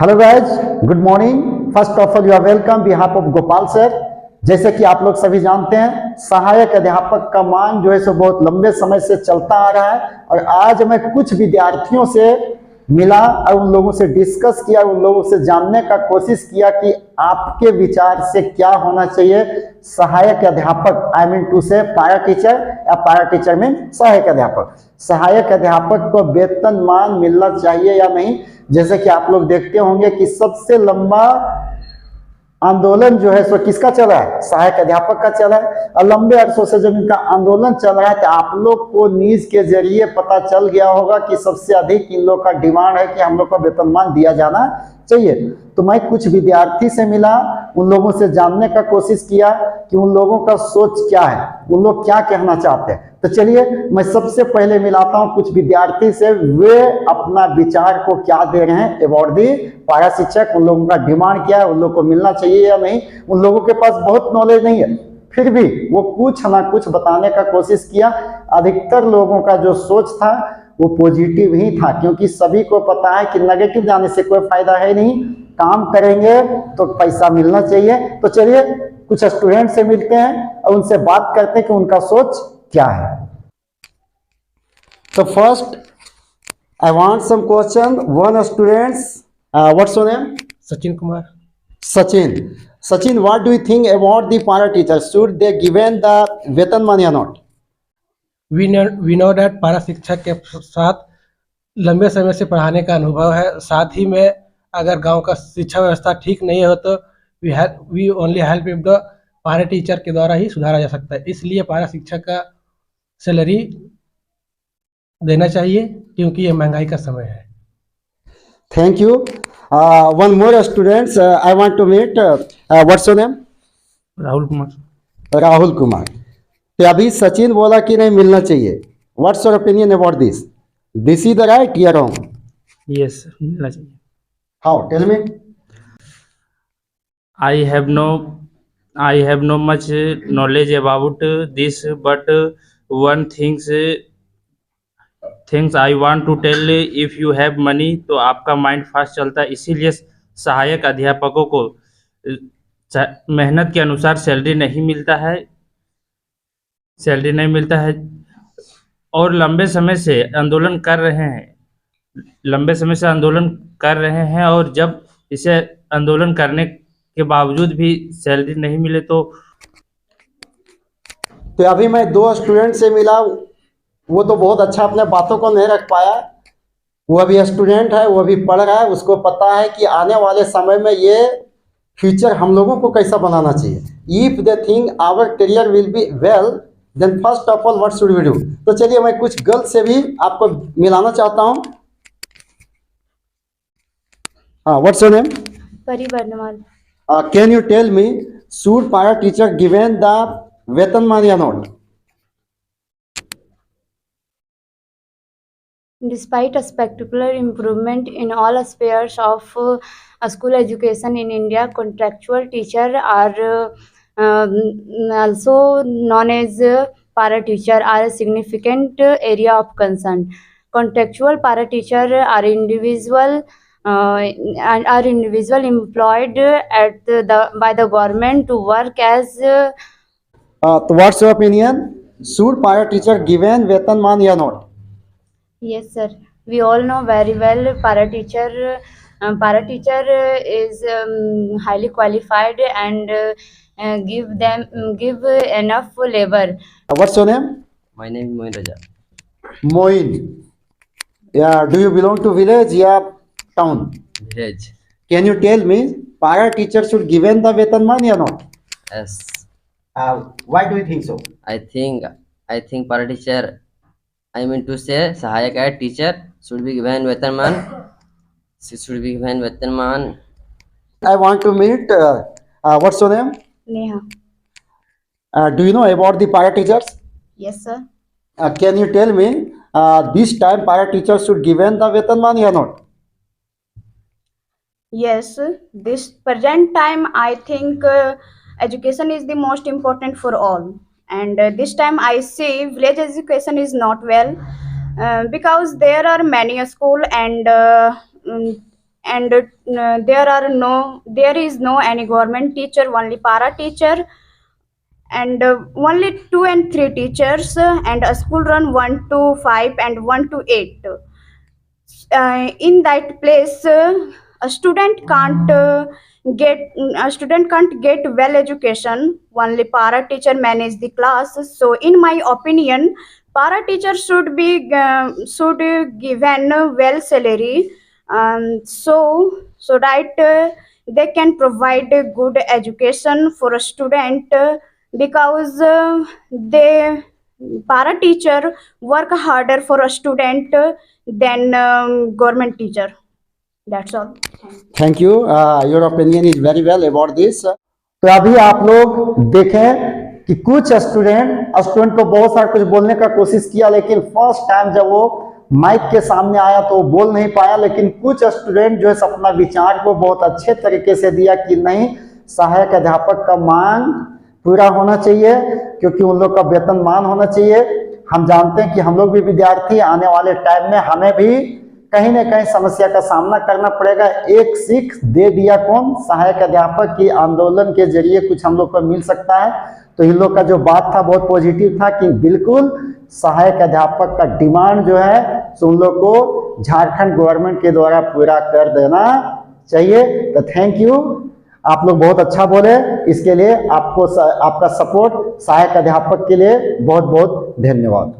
Hello guys, good morning. First of all you are welcome behalf of Gopal sir. जैसे कि आप लोग सभी जानते हैं, सहायक अध्यापक का मांग जो है सो बहुत लंबे समय से चलता आ रहा है और आज मैं कुछ विद्यार्थियों से मिला और उन लोगों से डिस्कस किया, उन लोगों से जानने का कोशिश किया कि आपके विचार से क्या होना चाहिए। सहायक अध्यापक आई मीन टू से पैरा टीचर या पैरा टीचर मीन सहायक अध्यापक, सहायक अध्यापक को वेतनमान मिलना चाहिए या नहीं। जैसे कि आप लोग देखते होंगे कि सबसे लंबा आंदोलन जो है सो किसका चला है, सहायक अध्यापक का चला है। और लंबे अरसों से जब इनका आंदोलन चल रहा है तो आप लोग को न्यूज के जरिए पता चल गया होगा कि सबसे अधिक इन लोग का डिमांड है कि हम लोग को वेतनमान दिया जाना चाहिए। तो मैं कुछ विद्यार्थी से मिला, उन लोगों से जानने का कोशिश किया कि उन लोगों का सोच क्या है, उन लोग क्या कहना चाहते हैं। तो चलिए मैं सबसे पहले मिलाता हूं कुछ विद्यार्थी से, वे अपना विचार को क्या दे रहे हैं अबाउट दी पैरा शिक्षक। उन लोगों का डिमांड क्या है, उन लोगों को मिलना चाहिए या नहीं। उन लोगों के पास बहुत नॉलेज नहीं है, फिर भी वो कुछ ना कुछ बताने का कोशिश किया। अधिकतर लोगों का जो सोच था वो पॉजिटिव ही था, क्योंकि सभी को पता है कि नेगेटिव जाने से कोई फायदा है नहीं, काम करेंगे तो पैसा मिलना चाहिए। तो चलिए कुछ स्टूडेंट से मिलते हैं और उनसे बात करते हैं कि उनका सोच क्या है। तो first I want some question, one students, what's your name? Sachin Kumar. Sachin, what do you think about the para teachers? Should they given the वेतनमान या not? वी नो दैट पारा शिक्षक के साथ लंबे समय से पढ़ाने का अनुभव है। साथ ही में अगर गांव का शिक्षा व्यवस्था ठीक नहीं हो तो we only help if the para teacher के द्वारा ही सुधारा जा सकता है। इसलिए पारा शिक्षक का सैलरी देना चाहिए, क्योंकि ये महंगाई का समय है। Thank you. One more students, I want to meet. What's your name? Rahul Kumar. Rahul Kumar. तो अभी सचिन बोला कि नहीं मिलना चाहिए। What's your opinion about this? This is the right or wrong? Yes, मिलना चाहिए। How? Tell me. I have no much knowledge about this, but one things I want to tell, if you have money तो आपका mind fast चलता है। इसीलिए सहायक अध्यापकों को मेहनत के अनुसार सैलरी नहीं मिलता है और लंबे समय से आंदोलन कर रहे हैं और जब इसे आंदोलन करने के बावजूद भी सैलरी नहीं मिले तो अभी मैं दो स्टूडेंट से मिला, वो तो बहुत अच्छा अपने बातों को नहीं रख पाया। वो अभी स्टूडेंट है, वो अभी पढ़ रहा है, उसको पता है कि आने वाले समय में ये फ्यूचर हम लोगों को कैसा बनाना चाहिए। If they think our career will be well then first of all what should we do. तो चलिए मैं कुछ गर्ल्स से भी आपको मिलाना चाहता हूँ। What's your name? Pari Varnamal. Can you tell me, should para teacher given the वेतनमान या not? Despite a spectacular improvement in all spheres of school education in India, contractual teachers are also known as para teacher are a significant area of concern. Contractual para teacher are individual employed by the government to work as. So what's your opinion? Should para teacher given वेतनमान या not? Yes, sir. We all know very well para teacher is highly qualified and give enough labor. What's your name? My name is Moin Raja. Moin. Yeah. Do you belong to village or town? Village. Can you tell me, para teacher should given the वेतनमान या not? Yes. Why do you think so? I think para teacher, I mean to say सहायक teacher should be given वेतनमान. I want to meet. What's your name? Neha. Do you know about the para teachers? Yes, sir. Can you tell me, this time para teachers should given the वेतनमान या not? Yes, this present time I think education is the most important for all, and this time I see village education is not well because there are many school and and there is no any government teacher, only para teacher, and only 2 and 3 teachers, and a school run 1 to 5 and 1 to 8. In that place, a student can't get well education. Only para teacher manage the class. So in my opinion, para teacher should given well salary, so that they can provide a good education for a student, because they para teacher work harder for a student than government teacher. That's all. Thank you, your opinion is very well about this. तो अभी आप लोग देखें कि कुछ student को बहुत सारा कुछ बोलने का कोशिश किया, लेकिन फर्स्ट टाइम जब वो माइक के सामने आया तो वो बोल नहीं पाया। लेकिन कुछ स्टूडेंट जो है अपना विचार को बहुत अच्छे तरीके से दिया कि नहीं, सहायक अध्यापक का मांग पूरा होना चाहिए, क्योंकि उन लोग का वेतनमान होना चाहिए। हम जानते हैं कि हम लोग भी विद्यार्थी, आने वाले टाइम में हमें भी कहीं ना कहीं समस्या का सामना करना पड़ेगा। एक सीख दे दिया कौन? सहायक अध्यापक की आंदोलन के जरिए कुछ हम लोग को मिल सकता है। तो इन लोग का जो बात था बहुत पॉजिटिव था कि बिल्कुल सहायक अध्यापक का डिमांड जो है तो उन लोग को झारखंड गवर्नमेंट के द्वारा पूरा कर देना चाहिए। तो थैंक यू, आप लोग बहुत अच्छा बोले, इसके लिए आपको आपका सपोर्ट सहायक अध्यापक के लिए बहुत बहुत धन्यवाद।